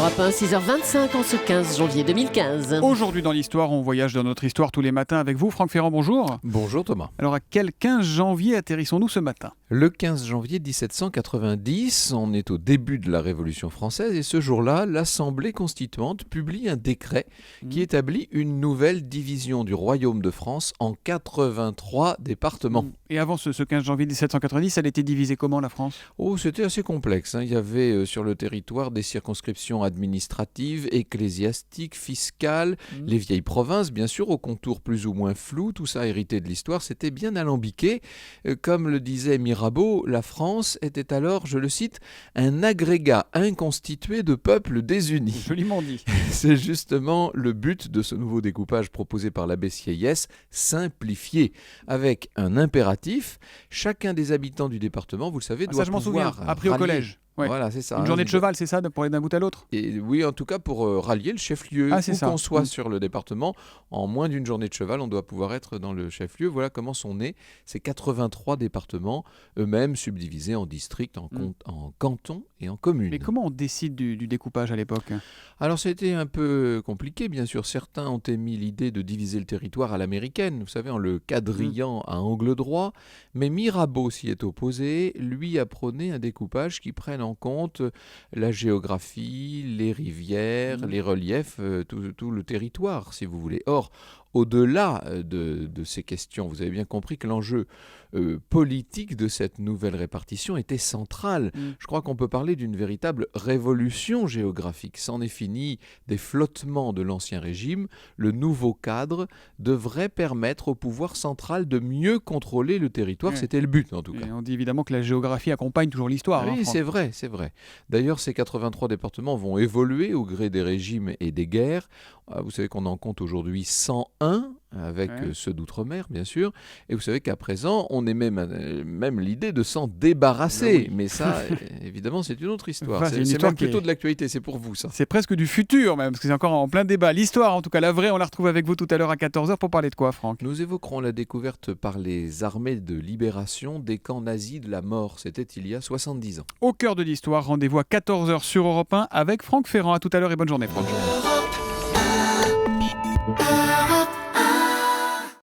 Europe 1, 6h25 en ce 15 janvier 2015. Aujourd'hui dans l'histoire, on voyage dans notre histoire tous les matins avec vous. Franck Ferrand, bonjour. Bonjour Thomas. Alors à quel 15 janvier atterrissons-nous ce matin ? Le 15 janvier 1790, on est au début de la Révolution française et ce jour-là, l'Assemblée constituante publie un décret qui établit une nouvelle division du Royaume de France en 83 départements. Et avant ce 15 janvier 1790, elle était divisée comment la France ? Oh, c'était assez complexe. Il y avait sur le territoire des circonscriptions administratives, ecclésiastiques, fiscales, les vieilles provinces, bien sûr, aux contours plus ou moins flous, tout ça hérité de l'histoire, c'était bien alambiqué. Comme le disait Mirabeau, la France était alors, je le cite, un agrégat inconstitué de peuples désunis. Joliment dit. C'est justement le but de ce nouveau découpage proposé par l'abbé Sieyès, simplifier, avec un impératif. Chacun des habitants du département, vous le savez, doit Ça je m'en souviens, pouvoir appris au rallier. collège. Ouais. Voilà, c'est ça. Une journée de cheval, c'est ça, pour aller d'un bout à l'autre ? Et oui, en tout cas pour rallier le chef-lieu. Ah, c'est Où ça. qu'on soit sur le département, en moins d'une journée de cheval, on doit pouvoir être dans le chef-lieu. Voilà comment sont nés ces 83 départements, eux-mêmes subdivisés en districts, en cantons et en communes. Mais comment on décide du découpage à l'époque ? Alors c'était un peu compliqué, bien sûr. Certains ont émis l'idée de diviser le territoire à l'américaine, vous savez, en le quadrillant à angle droit. Mais Mirabeau s'y est opposé. Lui a prôné un découpage qui prenne en compte la géographie, les rivières, les reliefs, tout le territoire, si vous voulez. Or, au-delà de ces questions, vous avez bien compris que l'enjeu politique de cette nouvelle répartition était central. Je crois qu'on peut parler d'une véritable révolution géographique. C'en est fini des flottements de l'Ancien Régime. Le nouveau cadre devrait permettre au pouvoir central de mieux contrôler le territoire. Ouais. C'était le but, en tout cas. Et on dit évidemment que la géographie accompagne toujours l'histoire. Oui, hein, c'est vrai, c'est vrai. D'ailleurs, ces 83 départements vont évoluer au gré des régimes et des guerres. Vous savez qu'on en compte aujourd'hui 101, avec ceux d'outre-mer, bien sûr. Et vous savez qu'à présent, on est même l'idée de s'en débarrasser. Oui. Mais ça, évidemment, c'est une autre histoire. Enfin, c'est une c'est histoire même qui plutôt est- de l'actualité, c'est pour vous, ça. C'est presque du futur même, parce que c'est encore en plein débat. L'histoire, en tout cas la vraie, on la retrouve avec vous tout à l'heure à 14h pour parler de quoi, Franck ? Nous évoquerons la découverte par les armées de libération des camps nazis de la mort. C'était il y a 70 ans. Au cœur de l'histoire, rendez-vous à 14h sur Europe 1 avec Franck Ferrand. À tout à l'heure et bonne journée, Franck.